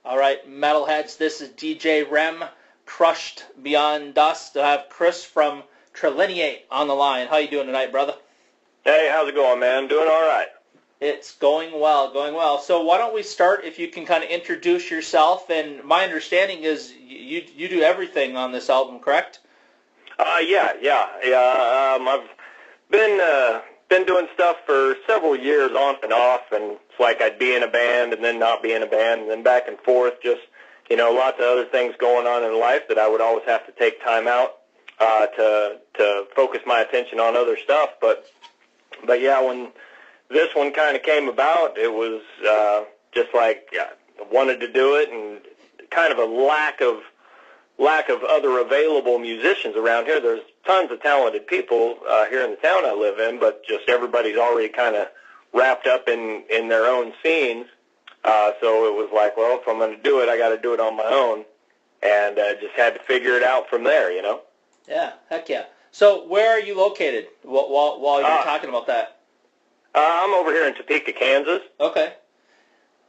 All right, metalheads, this is DJ REM, crushed beyond dust. I have Chris from Tralineate on the line. How you doing tonight, brother? Hey, how's it going, man? Doing all right. It's going well, going well. So why don't we start, if you can kind of introduce yourself, and my understanding is you do everything on this album, correct? Yeah. I've been doing stuff for several years on and off, and it's like I'd be in a band and then not be in a band and then back and forth, just, lots of other things going on in life that I would always have to take time out to focus my attention on other stuff. But yeah, when this one kind of came about, it was just like I wanted to do it, and kind of a lack of other available musicians around here. There's tons of talented people here in the town I live in, but just everybody's already kind of wrapped up in their own scenes. So it was like, well, if I'm going to do it, I got to do it on my own, and just had to figure it out from there, Yeah, heck yeah. So where are you located while you're talking about that? I'm over here in Topeka, Kansas. Okay.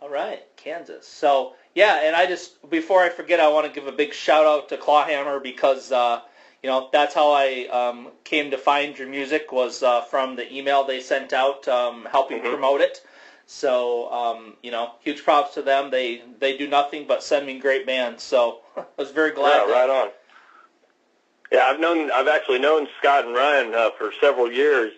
All right, Kansas. So, yeah, and before I forget, I want to give a big shout-out to Clawhammer because, that's how I came to find your music, was from the email they sent out helping promote it. So, huge props to them. They do nothing but send me great bands, so I was very glad. Yeah, right on. Yeah, I've actually known Scott and Ryan for several years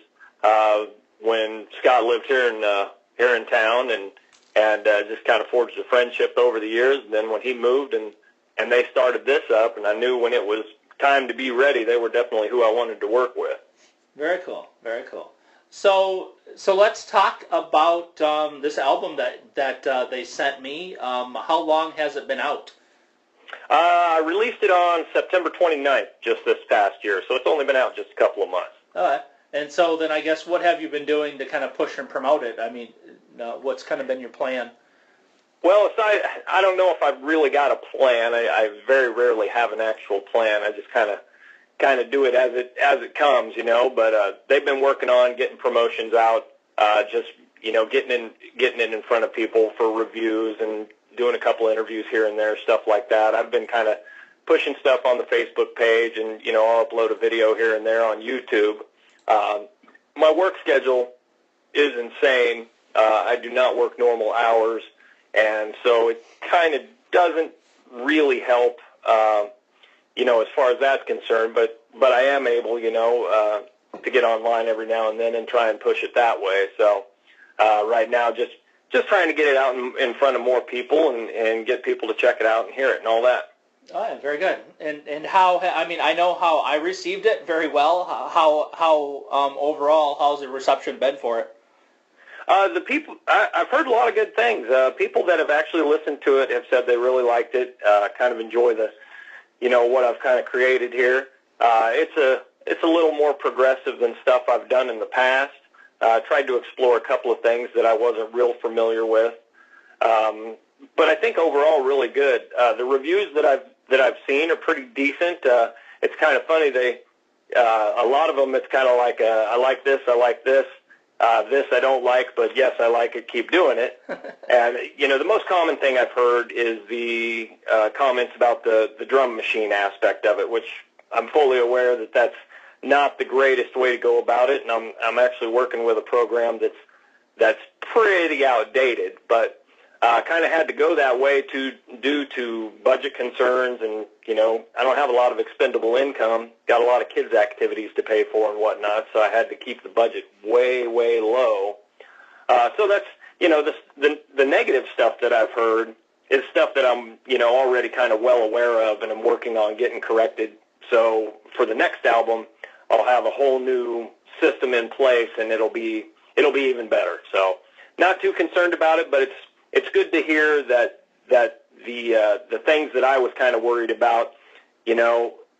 when Scott lived here in town, and just kind of forged a friendship over the years. And then when he moved and they started this up, and I knew when it was time to be ready, they were definitely who I wanted to work with. Very cool, very cool. So let's talk about this album that they sent me. How long has it been out? I released it on September 29th, just this past year, so it's only been out just a couple of months. All right. And so then I guess what have you been doing to kind of push and promote it? I mean, what's kind of been your plan? Well, I don't know if I've really got a plan. I very rarely have an actual plan. I just kind of do it as it comes, But they've been working on getting promotions out, just getting it in front of people for reviews and doing a couple interviews here and there, stuff like that. I've been kind of pushing stuff on the Facebook page, and I'll upload a video here and there on YouTube. My work schedule is insane. I do not work normal hours, and so it kind of doesn't really help, as far as that's concerned. But I am able, to get online every now and then and try and push it that way. So right now, just trying to get it out in front of more people and get people to check it out and hear it and all that. Oh, yeah, very good. And how? I mean, I know how I received it very well. How overall, how's the reception been for it? The people, I've heard a lot of good things. People that have actually listened to it have said they really liked it. Kind of enjoy the, what I've kind of created here. It's a little more progressive than stuff I've done in the past. Tried to explore a couple of things that I wasn't real familiar with. But I think overall really good. The reviews that I've seen are pretty decent. It's kind of funny. A lot of them, it's kind of like I like this, I like this. This I don't like, but yes, I like it. Keep doing it. And the most common thing I've heard is the comments about the drum machine aspect of it, which I'm fully aware that that's not the greatest way to go about it. And I'm actually working with a program that's pretty outdated, but kind of had to go that way due to budget concerns, and I don't have a lot of expendable income, got a lot of kids' activities to pay for and whatnot, so I had to keep the budget way low. So that's the negative stuff that I've heard is stuff that I'm already kind of well aware of, and I'm working on getting corrected. So for the next album, I'll have a whole new system in place, and it'll be even better. So not too concerned about it, but it's good to hear that the things that I was kind of worried about,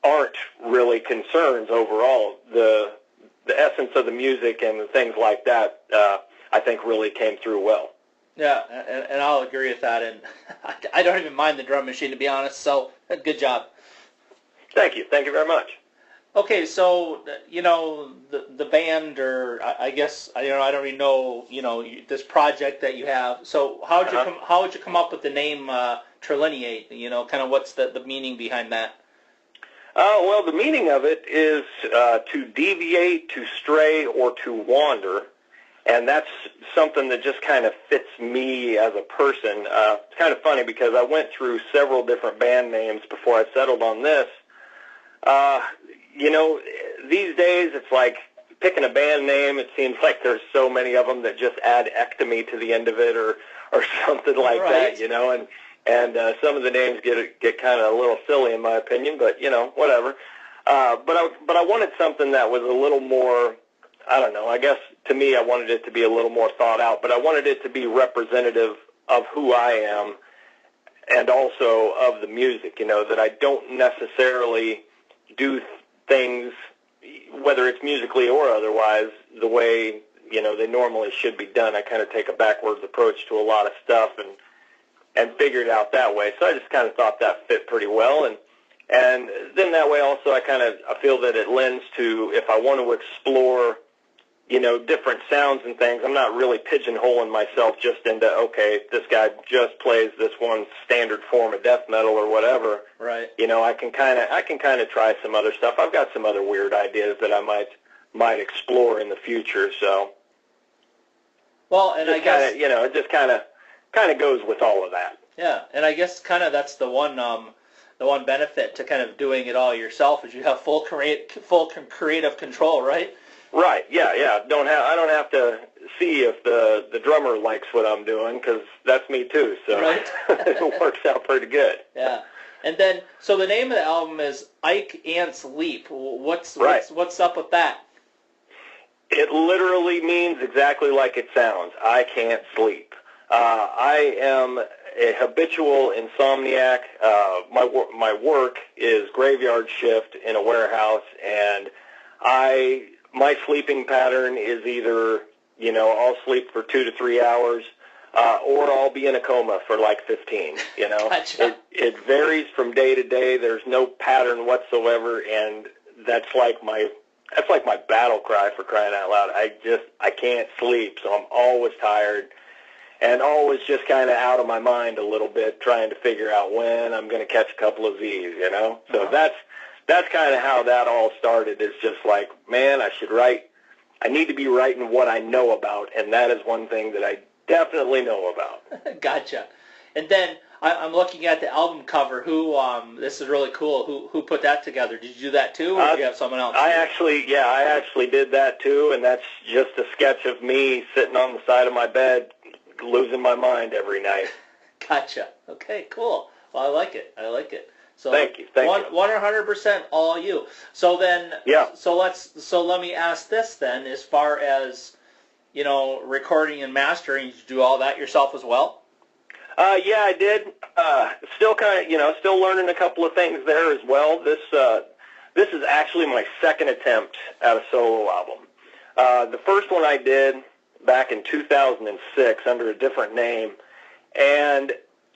aren't really concerns overall. The essence of the music and the things like that, I think really came through well. Yeah, and I'll agree with that. And I don't even mind the drum machine, to be honest. So good job. Thank you very much. Okay, so the band, or I guess I don't really know this project that you have. So how would you come up with the name Tralineate? Kind of what's the meaning behind that? Well, the meaning of it is to deviate, to stray, or to wander. And that's something that just kind of fits me as a person. It's kind of funny because I went through several different band names before I settled on this. These days it's like picking a band name. It seems like there's so many of them that just add ectomy to the end of it or something like right. that, and some of the names get kind of a little silly in my opinion, but, whatever. But I wanted something that was a little more, I don't know, I guess to me I wanted it to be a little more thought out, but I wanted it to be representative of who I am and also of the music, that I don't necessarily do things, whether it's musically or otherwise, the way, they normally should be done. I kind of take a backwards approach to a lot of stuff and figure it out that way. So I just kind of thought that fit pretty well. And then that way also I feel that it lends to, if I want to explore, different sounds and things, I'm not really pigeonholing myself just into, okay, this guy just plays this one standard form of death metal or whatever. Right. I can kind of try some other stuff. I've got some other weird ideas that I might explore in the future. So, well, and I guess it just kind of goes with all of that. Yeah, and I guess kind of that's the one benefit to kind of doing it all yourself is you have full creative control, right? Right. Yeah. I don't have to see if the drummer likes what I'm doing because that's me too. So right. It works out pretty good. Yeah. And then, so the name of the album is Ike Ant's Leap. What's up with that? It literally means exactly like it sounds. I can't sleep. I am a habitual insomniac. My work is graveyard shift in a warehouse, and my sleeping pattern is either, I'll sleep for 2 to 3 hours, or I'll be in a coma for like 15, Gotcha. It varies from day to day. There's no pattern whatsoever, and that's like my battle cry, for crying out loud. I can't sleep, so I'm always tired and always just kind of out of my mind a little bit, trying to figure out when I'm going to catch a couple of Z's, So Uh-huh. That's kind of how that all started. It's just like, man, I should write. I need to be writing what I know about, and that is one thing that I definitely know about. Gotcha. And then I'm looking at the album cover. This is really cool. Who put that together? Did you do that too, or did you have someone else? I actually did that too, and that's just a sketch of me sitting on the side of my bed, losing my mind every night. Gotcha. Okay, cool. Well, I like it. So thank you. 100% all you. So then, yeah. So let me ask this then, as far as recording and mastering, did you do all that yourself as well? Yeah, I did. Still still learning a couple of things there as well. This is actually my second attempt at a solo album. The first one I did back in 2006 under a different name, and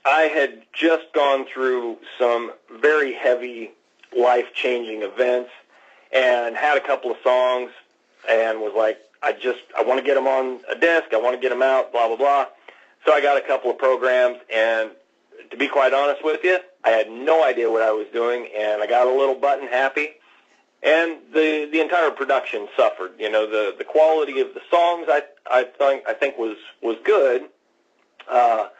I had just gone through some very heavy life-changing events and had a couple of songs and was like, I want to get them on a disc, I want to get them out, blah, blah, blah. So I got a couple of programs, and to be quite honest with you, I had no idea what I was doing, and I got a little button happy, and the entire production suffered. The quality of the songs I think was good, but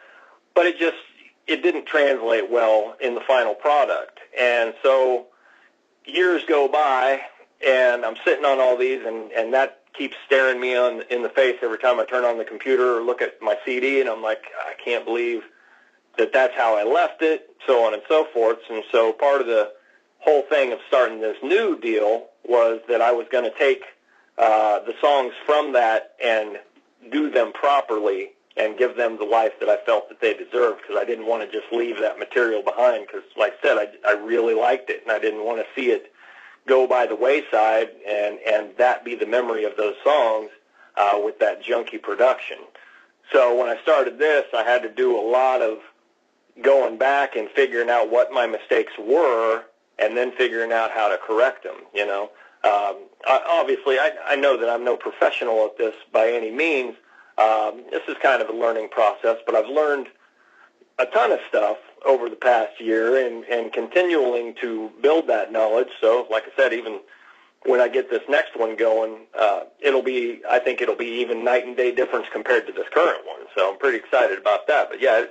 it didn't translate well in the final product. And so years go by, and I'm sitting on all these, and that keeps staring me in the face every time I turn on the computer or look at my CD, and I'm like, I can't believe that that's how I left it, so on and so forth. And so part of the whole thing of starting this new deal was that I was going to take the songs from that and do them properly and give them the life that I felt that they deserved, because I didn't want to just leave that material behind, because like I said, I really liked it, and I didn't want to see it go by the wayside and that be the memory of those songs with that junky production. So when I started this, I had to do a lot of going back and figuring out what my mistakes were and then figuring out how to correct them, Obviously, I know that I'm no professional at this by any means. This is kind of a learning process, but I've learned a ton of stuff over the past year and continuing to build that knowledge. So, like I said, even when I get this next one going, I think it'll be even night and day difference compared to this current one. So I'm pretty excited about that. But yeah,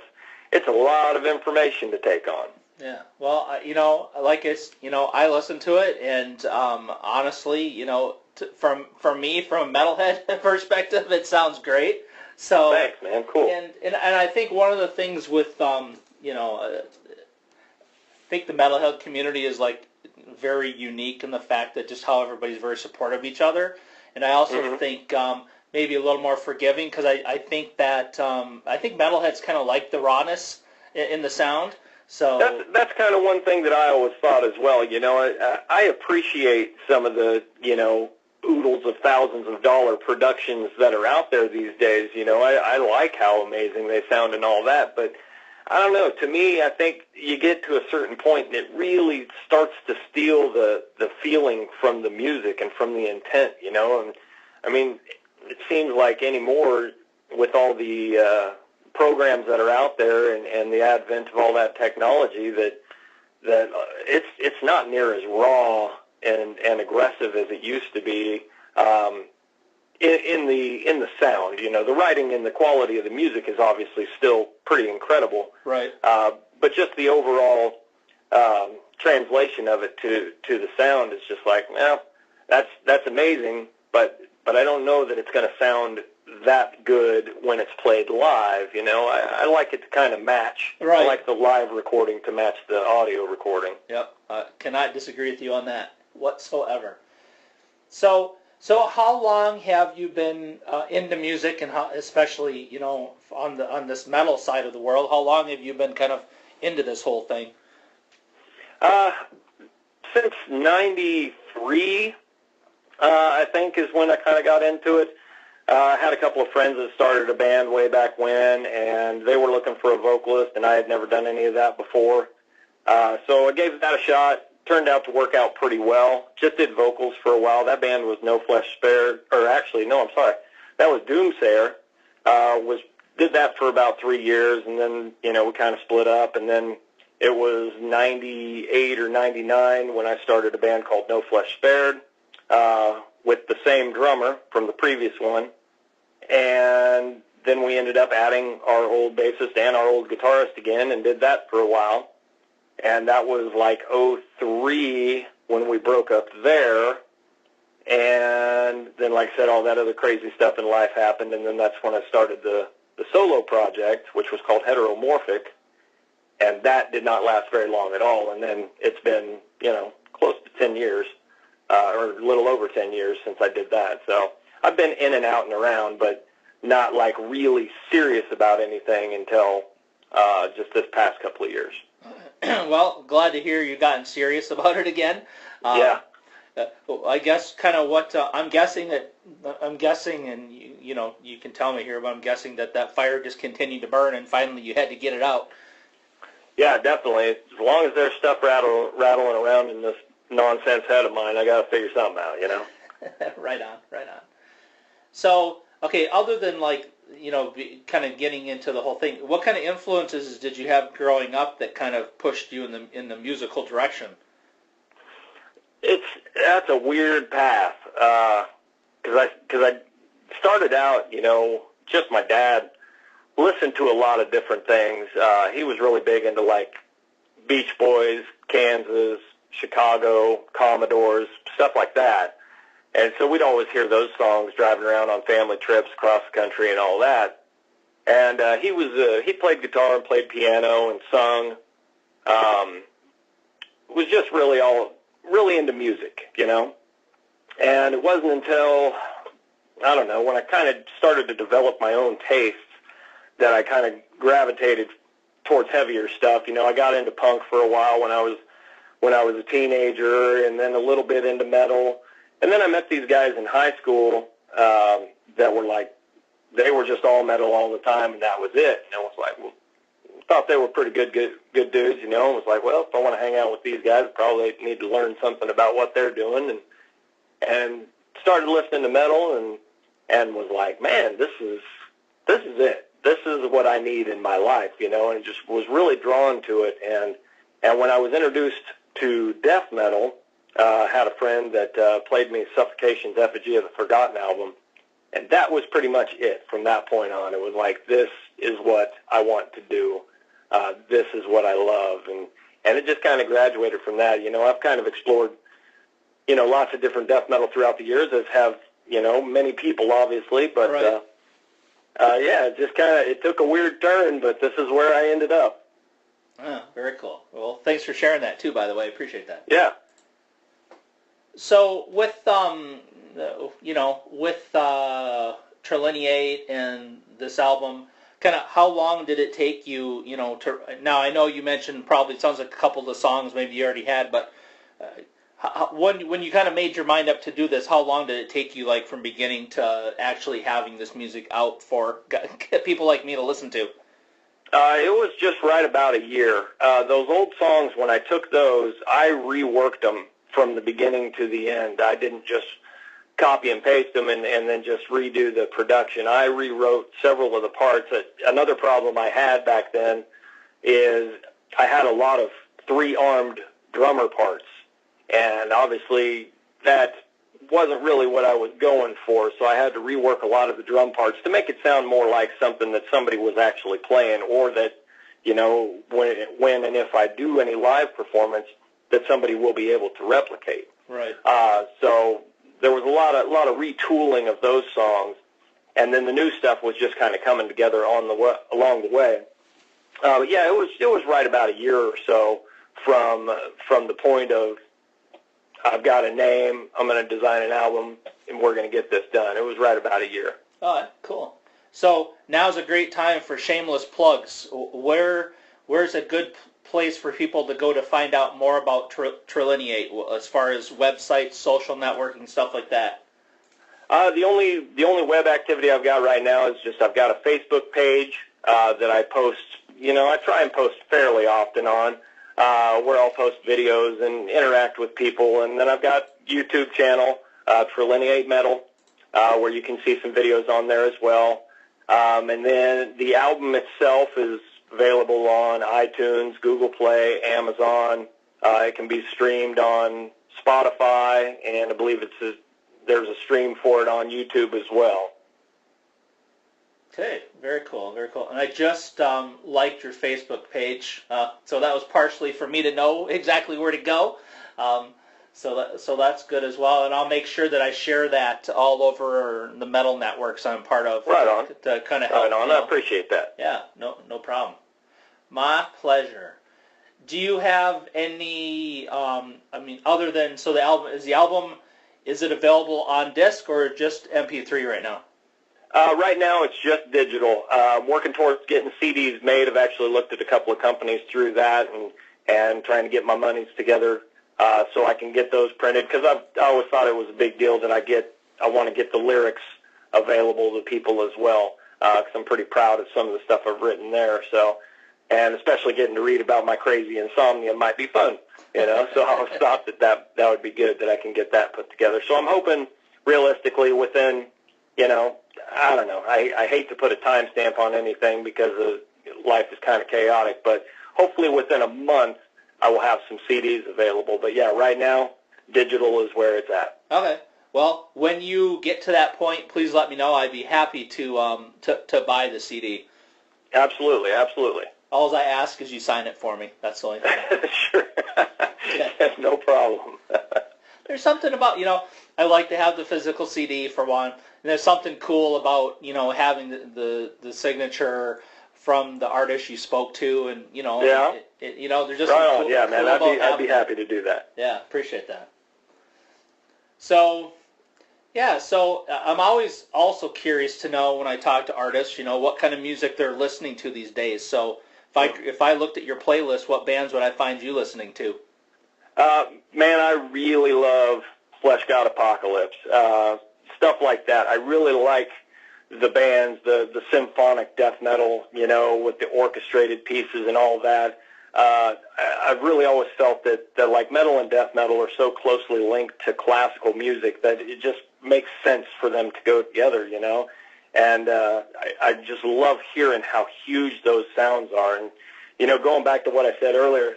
it's a lot of information to take on. Yeah. Well, I listen to it, and honestly, from me, from a metalhead perspective, it sounds great. So thanks, man. Cool. And I think one of the things with I think the metalhead community is like very unique in the fact that just how everybody's very supportive of each other, and I also think maybe a little more forgiving, because I think that I think metalheads kind of like the rawness in the sound. So that's kind of one thing that I always thought as well. I appreciate some of the oodles of thousands of dollar productions that are out there these days. I like how amazing they sound and all that, but I don't know. To me, I think you get to a certain point and it really starts to steal the feeling from the music and from the intent, And I mean, it seems like anymore with all the programs that are out there and the advent of all that technology that it's not near as raw and aggressive as it used to be in the sound. The writing and the quality of the music is obviously still pretty incredible. Right. But just the overall translation of it to the sound is just like, well, that's amazing, but I don't know that it's going to sound that good when it's played live. I like it to kind of match. Right. I like the live recording to match the audio recording. Yep. Cannot disagree with you on that whatsoever. So how long have you been into music, and how, especially on this metal side of the world? How long have you been kind of into this whole thing? Since '93, I think, is when I kind of got into it. I had a couple of friends that started a band way back when, and they were looking for a vocalist, and I had never done any of that before. So I gave that a shot. Turned out to work out pretty well. Just did vocals for a while. That band was No Flesh Spared, or actually, no, I'm sorry. That was Doomsayer. Did that for about 3 years, and then, we kind of split up, and then it was 98 or 99 when I started a band called No Flesh Spared, with the same drummer from the previous one, and then we ended up adding our old bassist and our old guitarist again and did that for a while, and that was like '03 when we broke up there, and then, like I said, all that other crazy stuff in life happened, and then that's when I started the solo project, which was called Heteromorphic, and that did not last very long at all, and then it's been, close to 10 years, or a little over 10 years since I did that. So I've been in and out and around, but not like really serious about anything until just this past couple of years. Well, glad to hear you've gotten serious about it again. Yeah. I guess kind of what I'm guessing, and you can tell me here, but I'm guessing that fire just continued to burn, and finally you had to get it out. Yeah, definitely. As long as there's stuff rattling around in this nonsense head of mine, I got to figure something out, Right on. So, okay, other than kind of getting into the whole thing, what kind of influences did you have growing up that kind of pushed you in the musical direction? That's a weird path, because I started out, just my dad listened to a lot of different things. He was really big into Beach Boys, Kansas, Chicago, Commodores, stuff like that. And so we'd always hear those songs driving around on family trips across the country and all that. And he played guitar and played piano and sung. Was just really into music, And it wasn't until, I don't know, when I kind of started to develop my own tastes that I kind of gravitated towards heavier stuff. I got into punk for a while when I was a teenager, and then a little bit into metal. And then I met these guys in high school that were they were just all metal all the time, and that was it. And I was like, well, thought they were pretty good dudes, and was like, well, if I want to hang out with these guys, I probably need to learn something about what they're doing, and started listening to metal, and was like, man, this is it. this is what I need in my life, you know, and just was really drawn to it. And when I was introduced to death metal, I had a friend that played me Suffocation's Effigy of the Forgotten album, and that was pretty much it from that point on. It was like, this is what I want to do. This is what I love. And it just kind of graduated from that. You know, I've kind of explored, you know, lots of different death metal throughout the years, as have, you know, many people, obviously. But, right. Yeah, it just kind of, it took a weird turn, but this is where I ended up. Oh, very cool. Well, thanks for sharing that, too, by the way. I appreciate that. Yeah. So with, you know, with Tralineate and this album, kind of how long did it take you, you know, to, now I know you mentioned probably, it sounds like a couple of the songs maybe you already had, but when you kind of made your mind up to do this, how long did it take you, like, from beginning to actually having this music out for people like me to listen to? It was just right about a year. Those old songs, when I took those, I reworked them from the beginning to the end. I didn't just copy and paste them and then just redo the production. I rewrote several of the parts. Another problem I had back then is I had a lot of three-armed drummer parts, and obviously that wasn't really what I was going for, so I had to rework a lot of the drum parts to make it sound more like something that somebody was actually playing, or that, you know, when and if I do any live performance, that somebody will be able to replicate. Right. So there was a lot of retooling of those songs, and then the new stuff was just kind of coming together along the way. But yeah, it was right about a year or so from the point of, I've got a name, I'm going to design an album, and we're going to get this done. It was right about a year. Oh, cool. So now's a great time for shameless plugs. Where's a good place for people to go to find out more about Tralineate, as far as websites, social networking, stuff like that? The only web activity I've got right now is just I've got a Facebook page that I post. You know, I try and post fairly often on, where I'll post videos and interact with people. And then I've got YouTube channel, Tralineate Metal, where you can see some videos on there as well. And then the album itself is available on iTunes, Google Play, Amazon. It can be streamed on Spotify, and I believe there's a stream for it on YouTube as well. Okay, very cool, very cool. And I just liked your Facebook page, so that was partially for me to know exactly where to go. So that's good as well. And I'll make sure that I share that all over the metal networks I'm part of. Right on. To kind of help. Right on. I appreciate that. Yeah, no problem. My pleasure. Do you have any? Other than, so the album is it available on disc or just MP3 right now? Right now it's just digital. I'm working towards getting CDs made. I've actually looked at a couple of companies through that and trying to get my monies together so I can get those printed, because I always thought it was a big deal that I want to get the lyrics available to people as well, because I'm pretty proud of some of the stuff I've written there. So, and especially getting to read about my crazy insomnia might be fun, you know. So I always thought that would be good, that I can get that put together. So I'm hoping realistically within, you know, I don't know. I hate to put a timestamp on anything because life is kind of chaotic, but hopefully within a month I will have some CDs available. But yeah, right now digital is where it's at. Okay. Well, when you get to that point, please let me know. I'd be happy to buy the CD. Absolutely, absolutely. All I ask is you sign it for me. That's the only thing. Sure. Okay. No problem. There's something about, you know, I like to have the physical CD for one, and there's something cool about, you know, having the signature from the artist you spoke to, and, you know, yeah. You know, there's just right some on. cool, Yeah, man, cool I'd be happy to do that. Yeah, appreciate that. So, yeah, so I'm always also curious to know when I talk to artists, you know, what kind of music they're listening to these days. So if I looked at your playlist, what bands would I find you listening to? Man, I really love Flesh God Apocalypse, stuff like that. I really like the bands, the symphonic death metal, you know, with the orchestrated pieces and all that. I've really always felt that like metal and death metal are so closely linked to classical music that it just makes sense for them to go together, you know. And I just love hearing how huge those sounds are. And, you know, going back to what I said earlier,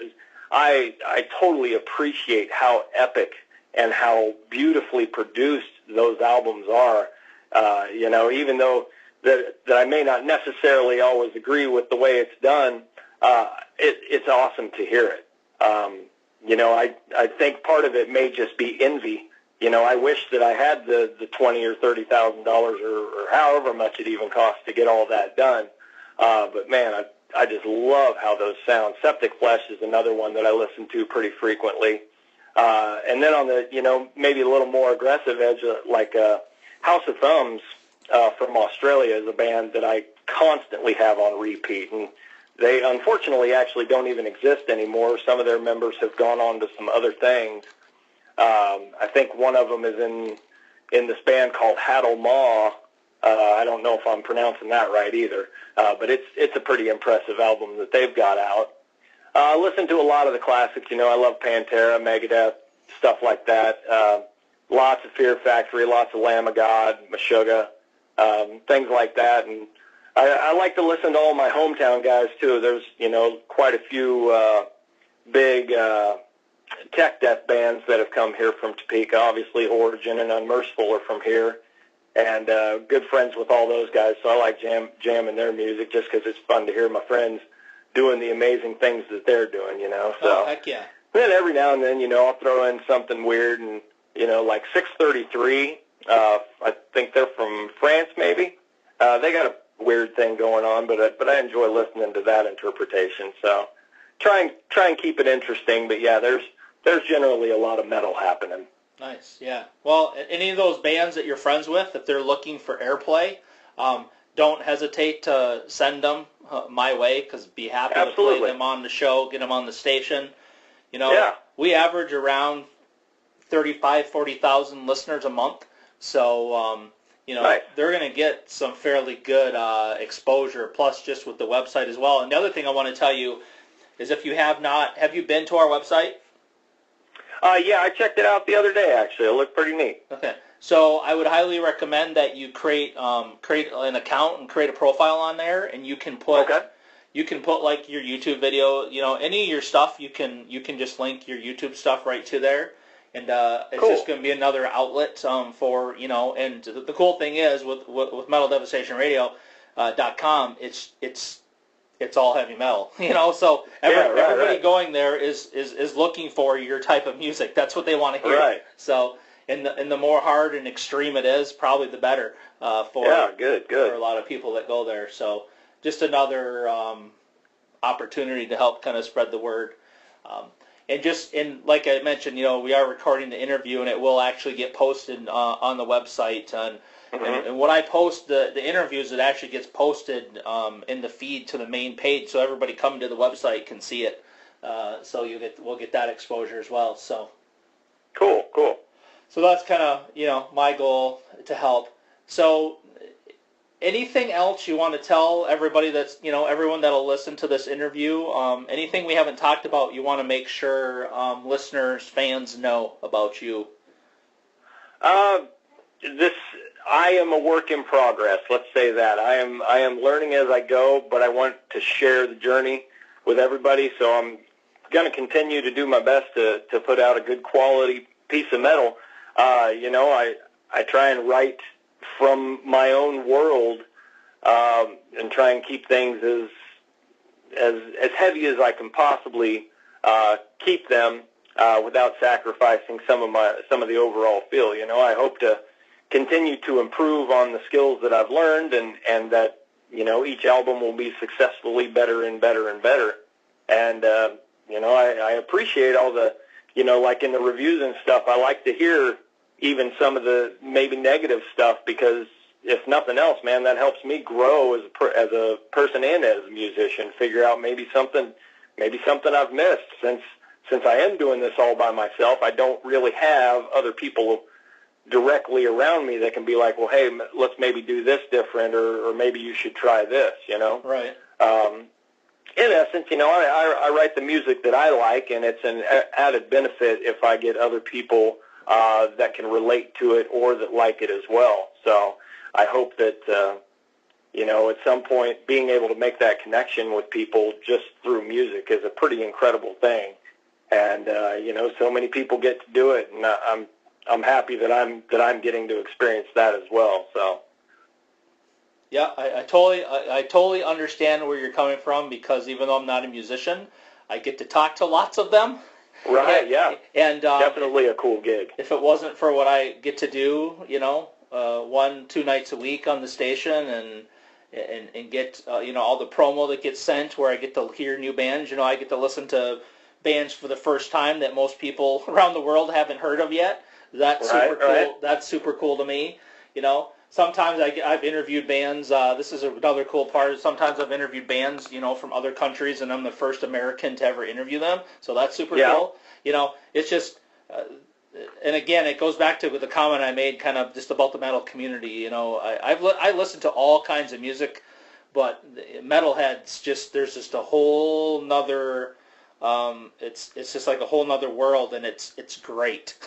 I totally appreciate how epic and how beautifully produced those albums are. You know, even though that I may not necessarily always agree with the way it's done, it's awesome to hear it. You know, I think part of it may just be envy. You know, I wish that I had the $20,000 or $30,000 or however much it even costs to get all that done. But man, I just love how those sound. Septic Flesh is another one that I listen to pretty frequently. And then on the, you know, maybe a little more aggressive edge, like House of Thumbs from Australia is a band that I constantly have on repeat. And they unfortunately actually don't even exist anymore. Some of their members have gone on to some other things. I think one of them is in this band called Haddle Maw. I don't know if I'm pronouncing that right either, but it's a pretty impressive album that they've got out. I listen to a lot of the classics. You know, I love Pantera, Megadeth, stuff like that. Lots of Fear Factory, lots of Lamb of God, Meshuggah, things like that. And I like to listen to all my hometown guys too. There's, you know, quite a few big tech death bands that have come here from Topeka. Obviously, Origin and Unmerciful are from here, and good friends with all those guys. So I like jamming their music just because it's fun to hear my friends doing the amazing things that they're doing. You know. So, oh, heck yeah. Then every now and then, you know, I'll throw in something weird, and you know, like 633. I think they're from France, maybe. They got a weird thing going on, but I enjoy listening to that interpretation. So try and keep it interesting. But yeah, there's generally a lot of metal happening. Nice, yeah. Well, any of those bands that you're friends with, if they're looking for airplay, don't hesitate to send them my way, because be happy Absolutely. to play them on the show, get them on the station. You know, yeah. We average around 40,000 listeners a month, so you know, nice. They're going to get some fairly good exposure, plus just with the website as well. And the other thing I want to tell you is, if you have you been to our website? Yeah, I checked it out the other day, actually. It looked pretty neat. Okay. So I would highly recommend that you create an account and create a profile on there, and you can put like your YouTube video, you know, any of your stuff. You can just link your YouTube stuff right to there, and it's cool. just going to be another outlet for, you know. And the cool thing is with Metal Devastation Radio.com, it's all heavy metal, you know. So everybody going there is looking for your type of music. That's what they want to hear. Right. So, and the more hard and extreme it is, probably the better for good. for a lot of people that go there. So, just another opportunity to help kind of spread the word. And like I mentioned, you know, we are recording the interview, and it will actually get posted on the website. And when I post the interviews, it actually gets posted in the feed to the main page, so everybody coming to the website can see it. So we'll get that exposure as well. So cool. So that's kind of, you know, my goal to help. So anything else you want to tell everybody that's, you know, everyone that'll listen to this interview? Anything we haven't talked about you want to make sure listeners, fans know about you? I am a work in progress. Let's say that. I am learning as I go, but I want to share the journey with everybody. So I'm going to continue to do my best to put out a good quality piece of metal. You know, I try and write from my own world and try and keep things as heavy as I can possibly keep them without sacrificing some of the overall feel. You know, I hope to continue to improve on the skills that I've learned, and that, you know, each album will be successfully better and better and better. And you know, I appreciate all the, you know, like in the reviews and stuff, I like to hear even some of the maybe negative stuff, because if nothing else, man, that helps me grow as a person and as a musician, figure out maybe something I've missed. Since I am doing this all by myself, I don't really have other people directly around me that can be like, well, hey, let's maybe do this different, or maybe you should try this, you know? Right. In essence, you know, I write the music that I like, and it's an added benefit if I get other people that can relate to it or that like it as well. So I hope that, at some point being able to make that connection with people just through music is a pretty incredible thing. And, so many people get to do it, and I'm happy that I'm getting to experience that as well. So. Yeah, I totally understand where you're coming from, because even though I'm not a musician, I get to talk to lots of them. Right, yeah. And definitely a cool gig. If it wasn't for what I get to do, 1-2 nights a week on the station and get all the promo that gets sent, where I get to hear new bands. I get to listen to bands for the first time that most people around the world haven't heard of yet. That's super cool. Right. That's super cool to me. Sometimes I've interviewed bands. This is another cool part. Sometimes I've interviewed bands, from other countries, and I'm the first American to ever interview them. So that's super cool. It's just, and again, it goes back to the comment I made, kind of just about the metal community. I listen to all kinds of music, but metalheads there's just a whole nother. It's just like a whole nother world, and it's great.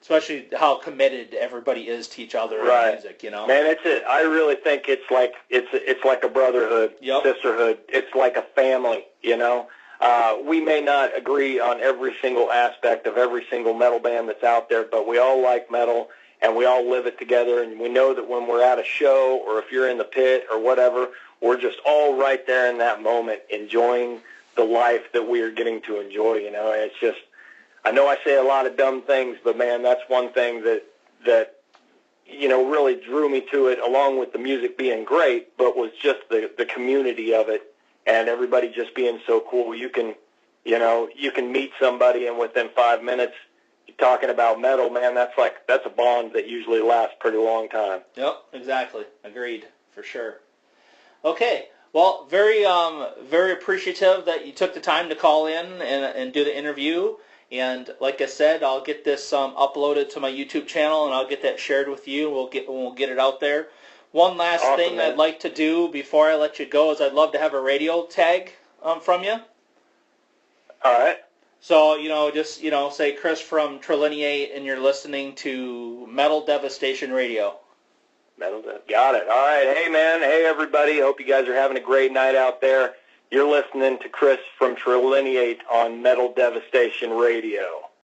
Especially how committed everybody is to each other in music, Man, I really think it's like a brotherhood, sisterhood. It's like a family, We may not agree on every single aspect of every single metal band that's out there, but we all like metal, and we all live it together, and we know that when we're at a show, or if you're in the pit or whatever, we're just all right there in that moment, enjoying the life that we are getting to enjoy, It's just, I know I say a lot of dumb things, but, man, that's one thing that really drew me to it, along with the music being great, but was just the community of it, and everybody just being so cool. You can meet somebody, and within 5 minutes, you're talking about metal, man, that's a bond that usually lasts a pretty long time. Yep, exactly. Agreed, for sure. Okay. Well, very appreciative that you took the time to call in and do the interview. And like I said, I'll get this uploaded to my YouTube channel, and I'll get that shared with you. We'll get it out there. One last thing man. I'd like to do before I let you go is I'd love to have a radio tag from you. All right. So, just, say Chris from Tralineate, and you're listening to Metal Devastation Radio. Got it. All right. Hey, man. Hey, everybody. Hope you guys are having a great night out there. You're listening to Chris from Tralineate on Metal Devastation Radio.